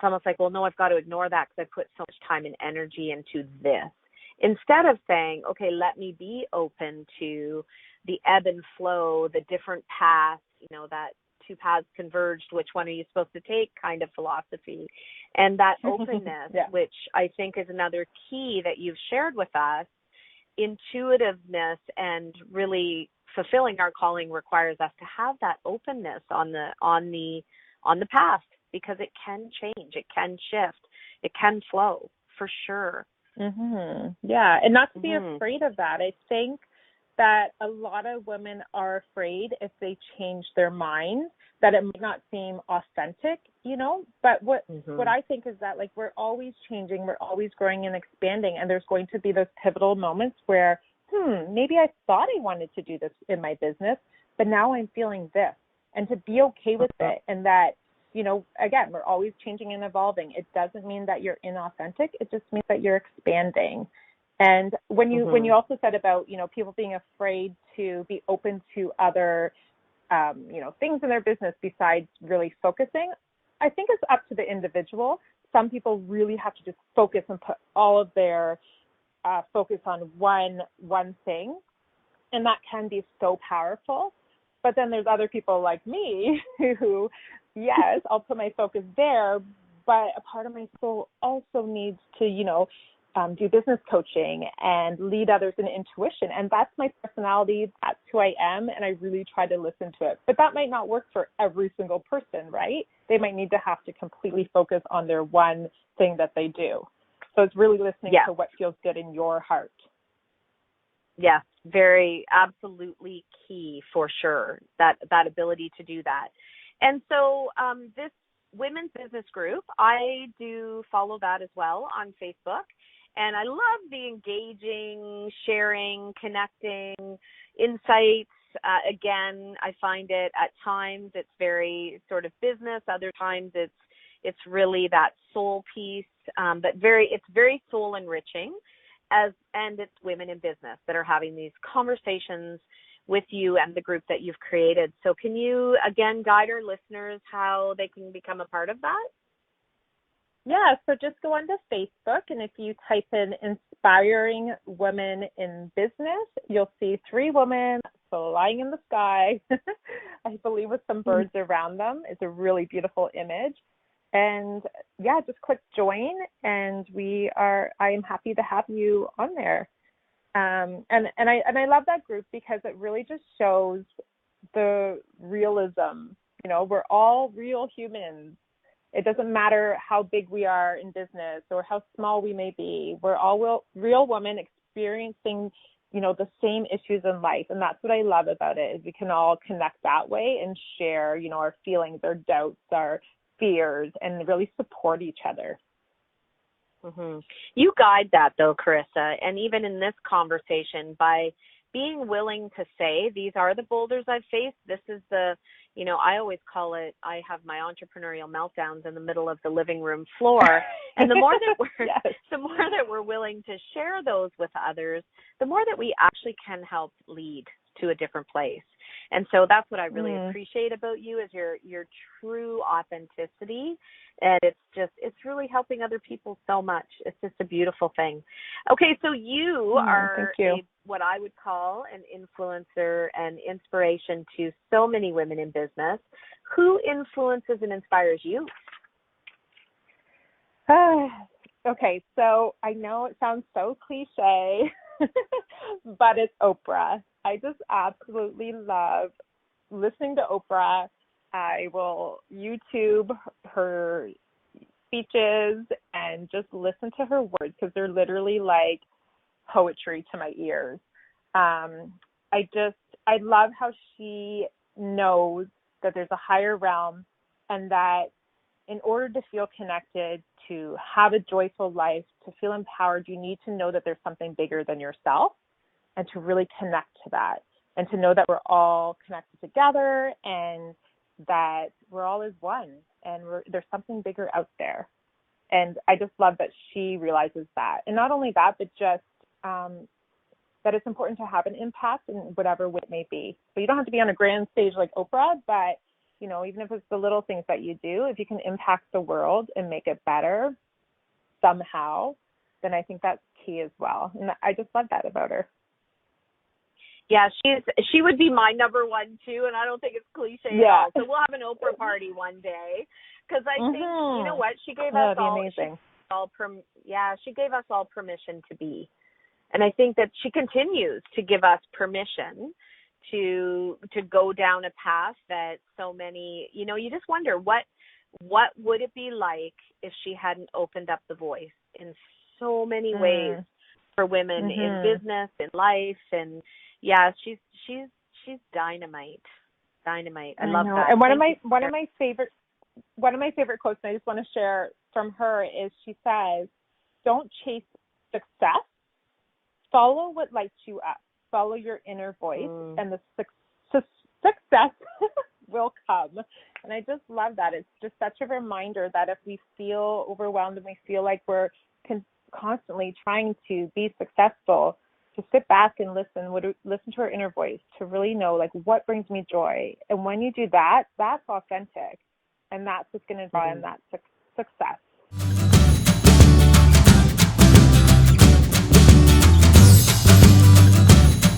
almost like, well, no, I've got to ignore that because I put so much time and energy into this. Instead of saying, okay, let me be open to the ebb and flow, the different paths, that two paths converged, which one are you supposed to take kind of philosophy. And that openness, yeah. which I think is another key that you've shared with us, intuitiveness and really fulfilling our calling requires us to have that openness on the past, because it can change, it can shift, it can flow for sure. Yeah, and not to be afraid of that. I think that a lot of women are afraid if they change their mind that it might not seem authentic, but what I think is that, like, we're always changing, we're always growing and expanding, and there's going to be those pivotal moments where maybe I thought I wanted to do this in my business, but now I'm feeling this, and to be okay with it. And that, again, we're always changing and evolving. It doesn't mean that you're inauthentic. It just means that you're expanding. And when you also said about, people being afraid to be open to other, things in their business besides really focusing, I think it's up to the individual. Some people really have to just focus and put all of their focus on one thing, and that can be so powerful. But then there's other people like me who, yes, I'll put my focus there, but a part of my soul also needs to, do business coaching and lead others in intuition. And that's my personality. That's who I am. And I really try to listen to it. But that might not work for every single person, right? They might need to have to completely focus on their one thing that they do. So it's really listening to what feels good in your heart. Yeah, very, absolutely key for sure, that ability to do that. And so this women's business group, I do follow that as well on Facebook. And I love the engaging, sharing, connecting, insights. Again, I find it at times it's very sort of business. Other times it's really that soul piece, but it's very soul enriching. And it's women in business that are having these conversations with you and the group that you've created. So can you, again, guide our listeners how they can become a part of that? Yeah, so just go onto Facebook, and if you type in Inspiring Women in Business, you'll see 3 women flying in the sky, I believe with some birds around them. It's a really beautiful image. And yeah, just click join, and I am happy to have you on there. And I love that group because it really just shows the realism. We're all real humans. It doesn't matter how big we are in business or how small we may be. We're all real women experiencing, the same issues in life. And that's what I love about it, is we can all connect that way and share, our feelings, our doubts, our fears, and really support each other. You guide that though, Charissa, and even in this conversation, by being willing to say, these are the boulders I've faced. This is I always call it, I have my entrepreneurial meltdowns in the middle of the living room floor. And the more that we're willing to share those with others, the more that we actually can help lead to a different place. And so that's what I really appreciate about you, is your true authenticity. And it's really helping other people so much. It's just a beautiful thing. Okay, so you are what I would call an influencer and inspiration to so many women in business. Who influences and inspires you? Okay, so I know it sounds so cliche, but it's Oprah. I just absolutely love listening to Oprah. I will YouTube her speeches and just listen to her words, because they're literally like poetry to my ears. I love how she knows that there's a higher realm, and that in order to feel connected, to have a joyful life, to feel empowered, you need to know that there's something bigger than yourself, and to really connect to that, and to know that we're all connected together, and that we're all as one, and there's something bigger out there. And I just love that she realizes that. And not only that, but just that it's important to have an impact in whatever way it may be. So you don't have to be on a grand stage like Oprah, but you know, even if it's the little things that you do, if you can impact the world and make it better somehow, then I think that's key as well. And I just love that about her. Yeah, she would be my number one too, and I don't think it's cliche at all. So we'll have an Oprah party one day, because I think, you know what, she gave us all, she gave us all permission to be, and I think that she continues to give us permission to go down a path that so many, you know, you just wonder what would it be like if she hadn't opened up the voice in so many ways for women in business, in life, and yeah, she's dynamite. I love that. And one of my favorite quotes, and I just want to share from her, is she says, "Don't chase success. Follow what lights you up. Follow your inner voice, and the success will come." And I just love that. It's just such a reminder that if we feel overwhelmed and we feel like we're constantly trying to be successful, to sit back and listen to our inner voice, to really know, like, what brings me joy. And when you do that, that's authentic, and that's what's going to draw in that success.